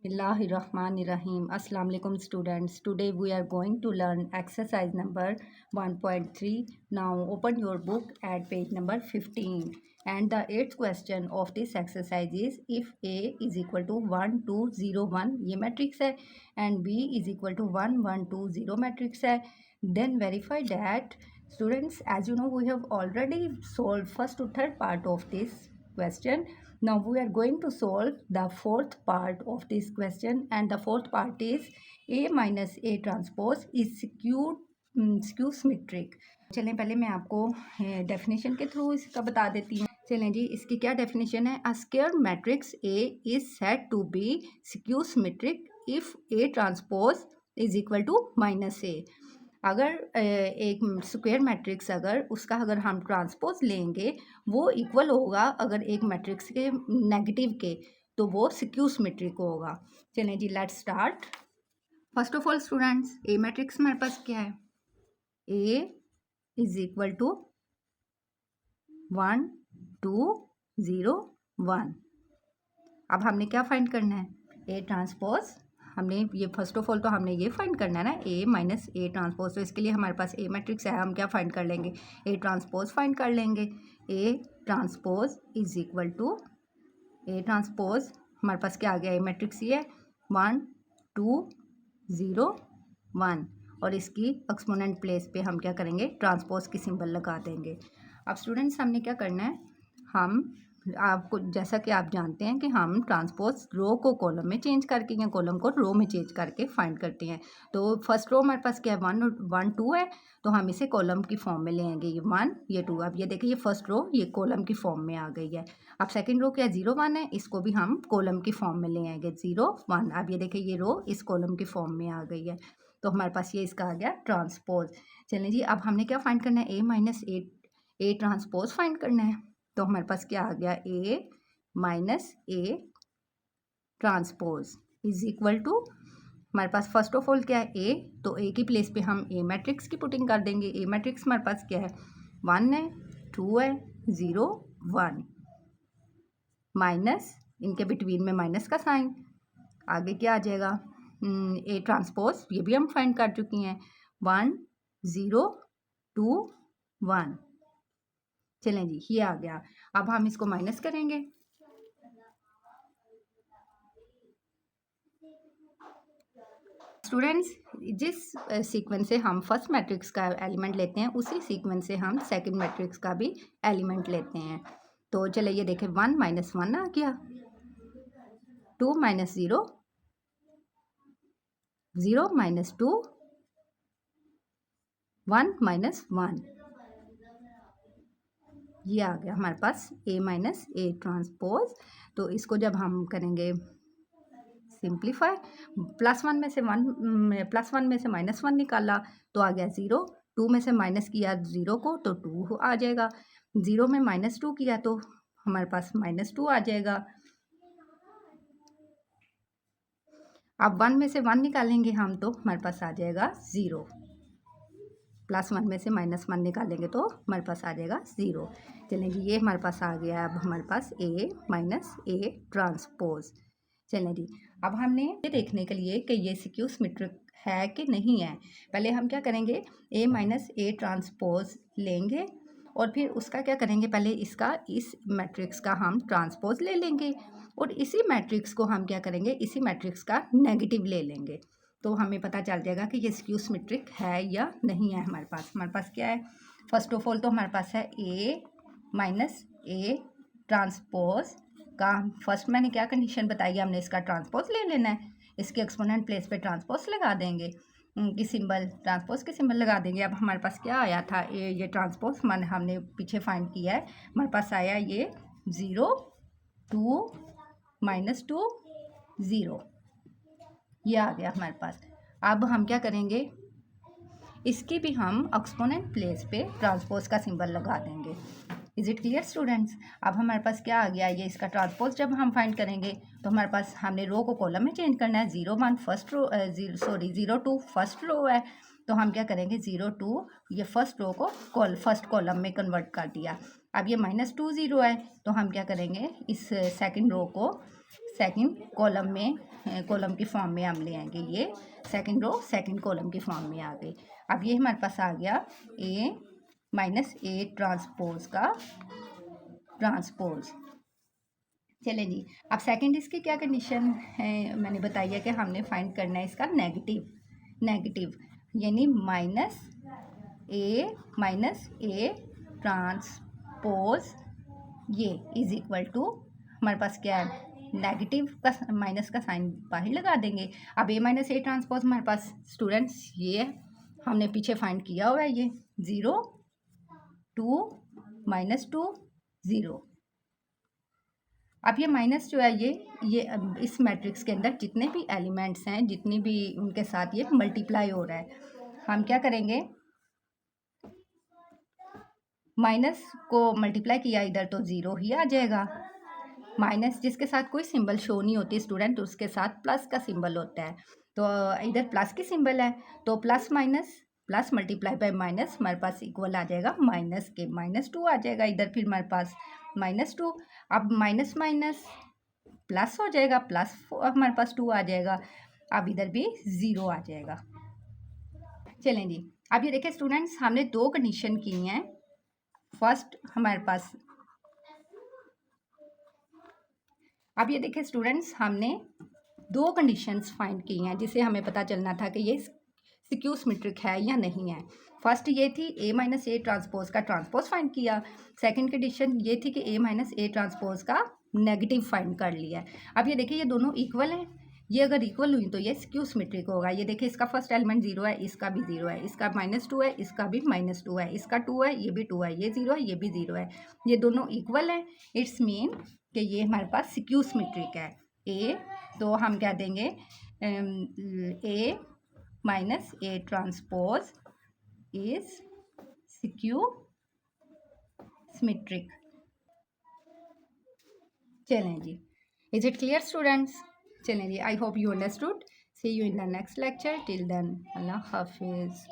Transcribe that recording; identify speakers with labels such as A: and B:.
A: Bismillahirrahmanirrahim. Assalamu alaikum students. Today we are going to learn exercise number 1.3. Now open your book at page number 15. And the eighth question of this exercise is if A is equal to 1 2 0 1 ये matrix है and B is equal to 1 1 2 0 matrix है, then verify that. Students, as you know, we have already solved first to third part of this question. Now we are going to solve the fourth part of this question, and the fourth part is A minus A transpose is skew symmetric. चलें पहले मैं आपको definition के through इसका बता देती हूँ. चलें जी, इसकी क्या डेफिनेशन है. A square matrix A is said to be skew symmetric if A transpose is equal to minus A. अगर एक स्क्वायर मैट्रिक्स अगर हम ट्रांसपोज लेंगे वो इक्वल होगा अगर एक मैट्रिक्स के नेगेटिव के, तो वो स्क्यू सिमेट्रिक होगा. चलें जी, let's start. First of all students, A matrix हमारे पास क्या है. A is equal to 1 2 0 1. अब हमने क्या फाइंड करना है. ए ट्रांसपोज हमने ये फर्स्ट ऑफ ऑल तो हमने ये फाइंड करना है ना, ए माइनस ए ट्रांसपोज. तो इसके लिए हमारे पास ए मैट्रिक्स है, हम क्या फाइंड कर लेंगे, ए ट्रांसपोज फाइंड कर लेंगे. A transpose is equal to A transpose हमारे पास क्या आ गया. ए मैट्रिक्स ये है 1 2 0 1 और इसकी एक्सपोनेंट प्लेस पे हम क्या करेंगे, ट्रांसपोज की सिंबल लगा देंगे. अब स्टूडेंट्स हमने क्या करना है, हम आपको जैसा कि आप जानते हैं कि हम ट्रांसपोज रो को कॉलम में चेंज करके या कॉलम को रो में चेंज करके फाइंड करते हैं. तो फर्स्ट रो हमारे पास क्या है, 1 2 है, तो हम इसे कॉलम की फॉर्म में लेंगे. ये 1 ये 2. अब ये देखिए, ये फर्स्ट रो ये कॉलम की फॉर्म में आ गई है. अब सेकंड रो क्या 0 1 है, इसको भी हम कॉलम की फॉर्म में ले आएंगे 0 1. अब ये देखिए, ये रो इस कॉलम की फॉर्म में आ गई है, तो हमारे पास ये इसका आ गया ट्रांसपोज. चलें जी, अब हमने क्या फाइंड करना है, A minus A transpose find करना है. तो हमारे पास क्या आ गया, A minus A transpose is equal to हमारे पास फर्स्ट ऑफ ऑल क्या है ए, तो ए की प्लेस पे हम ए मैट्रिक्स की पुटिंग कर देंगे. ए मैट्रिक्स हमारे पास क्या है, 1 है 2 है 0 1 माइनस इनके बिटवीन में माइनस का साइन. आगे क्या आ जाएगा, ए ट्रांसपोज ये भी हम फाइंड कर चुकी हैं 1 0 2 1. चलें जी, ये आ गया. अब हम इसको माइनस करेंगे. स्टूडेंट्स, जिस सीक्वेंस से हम फर्स्ट मैट्रिक्स का एलिमेंट लेते हैं उसी सीक्वेंस से हम सेकंड मैट्रिक्स का भी एलिमेंट लेते हैं. तो चलिए ये देखें, 1 माइनस 1 आ गया, 2 माइनस 0 0 माइनस 2 1 माइनस 1. ये आ गया हमारे पास ए माइनस ए ट्रांसपोज. तो इसको जब हम करेंगे सिंप्लीफाई, +1 में से -1 निकाला तो आ गया 0. 2 में से माइनस किया 0 को तो 2 आ जाएगा. 0 में -2 किया तो हमारे पास -2 आ जाएगा. अब 1 में से 1 निकालेंगे हम तो हमारे पास आ जाएगा 0. +1 में से -1 निकालेंगे तो हमारे पास आ जाएगा 0. चलें जी, ये हमारे पास आ गया. अब हमारे पास ए माइनस ए ट्रांसपोज. चलें जी, अब हमने ये देखने के लिए कि ये स्क्यू सिमेट्रिक है कि नहीं है, पहले हम क्या करेंगे, ए माइनस ए ट्रांसपोज लेंगे और फिर उसका क्या करेंगे, पहले इस मैट्रिक्स का हम ट्रांसपोज ले लेंगे और इसी मैट्रिक्स को हम क्या करेंगे, इसी मैट्रिक्स का नेगेटिव ले लेंगे. तो हमें पता चल जाएगा कि ये स्क्यू सिमेट्रिक है या नहीं है. हमारे पास क्या है, फर्स्ट ऑफ ऑल तो हमारे पास है ए माइनस ए ट्रांसपोज का फर्स्ट मैंने क्या कंडीशन बताई, हमने इसका ट्रांसपोज ले लेना है. इसके एक्सपोनेंट प्लेस पे ट्रांसपोज लगा देंगे की सिंबल, ट्रांसपोज की सिंबल लगा देंगे. अब हमारे पास क्या आया था, ये ट्रांसपोज हमने पीछे फाइंड किया है. हमारे पास आया ये 0 2 -2 0, ये आ गया हमारे पास. अब हम क्या करेंगे, इसकी भी हम एक्सपोनेंट प्लेस पे ट्रांसपोज का सिंबल लगा देंगे. Is it clear students. अब हमारे पास क्या आ गया, ये इसका ट्रांसपोज जब हम फाइंड करेंगे तो हमारे पास हमने रो को कॉलम में चेंज करना है. 0 1 फर्स्ट रो 0 2 फर्स्ट रो है, तो हम क्या करेंगे 0 2 ये फर्स्ट रो को फर्स्ट कॉलम में कन्वर्ट कर दिया. अब ये -2 0 है, तो हम क्या करेंगे, इस सेकंड रो को सेकंड कॉलम में, कॉलम की फॉर्म में हम ले आएंगे। ये सेकंड रो सेकंड कॉलम की फॉर्म में आ गई। अब ये हमारे पास आ गया A माइनस A ट्रांसपोज का ट्रांसपोज। चलें जी, अब सेकंड इसकी क्या कंडीशन है मैंने बताई है कि हमने फाइंड करना है इसका नेगेटिव यानी माइनस ए ट्रांसपोज ये इज इक्वल टू हमारे पास क्या है, नेगेटिव का माइनस का साइन बाहर लगा देंगे। अब A माइनस ए ट्रांसपोज हमारे पास स्टूडेंट्स ये है, हमने पीछे फाइंड किया हुआ है, ये 0 2 -2 0। अब ये माइनस जो है ये इस मैट्रिक्स के अंदर जितने भी एलिमेंट्स हैं, जितनी भी उनके साथ ये मल्टीप्लाई हो रहा है, हम क्या करेंगे, माइनस को मल्टीप्लाई किया इधर तो 0 ही आ जाएगा। माइनस जिसके साथ कोई सिंबल शो नहीं होती स्टूडेंट, उसके साथ प्लस का सिंबल होता है। तो इधर प्लस की सिंबल है, तो plus minus plus multiply by minus हमारे पास इक्वल आ जाएगा माइनस के -2 आ जाएगा इधर, फिर हमारे पास -2। अब माइनस माइनस प्लस हो जाएगा, प्लस हमारे पास 2 आ जाएगा। अब इधर भी 0 आ जाएगा। चलें जी, अब ये देखिए स्टूडेंट्स, हमने 2 कंडीशन की हैं। फर्स्ट हमारे पास, अब ये देखिए स्टूडेंट्स, हमने 2 कंडीशंस फाइंड की हैं जिसे हमें पता चलना था कि ये सिक्यू सिमेट्रिक है या नहीं है। फर्स्ट ये थी A माइनस ए ट्रांसपोज का ट्रांसपोज फाइंड किया। सेकंड कंडीशन ये थी कि A माइनस ए ट्रांसपोज का नेगेटिव फाइंड कर लिया है। अब ये देखिए ये दोनों इक्वल हैं, ये अगर इक्वल हुई तो ये सिक्यू सिमेट्रिक होगा। ये देखिए इसका फर्स्ट एलिमेंट 0 है, इसका भी 0 है, इसका -2 है, इसका भी -2 है, इसका 2 है, ये भी 2 है, ये 0 है, ये भी 0 है, ये दोनों इक्वल है। इट्स मीन कि ये हमारे पास सिक्यू सिमेट्रिक है। ए तो हम क्या देंगे, A minus A transpose is skew symmetric. चलें जी, इज इट क्लियर स्टूडेंट्स? चलें जी, I hope you understood. See you in the next lecture. Till then अल्लाह हाफिज़।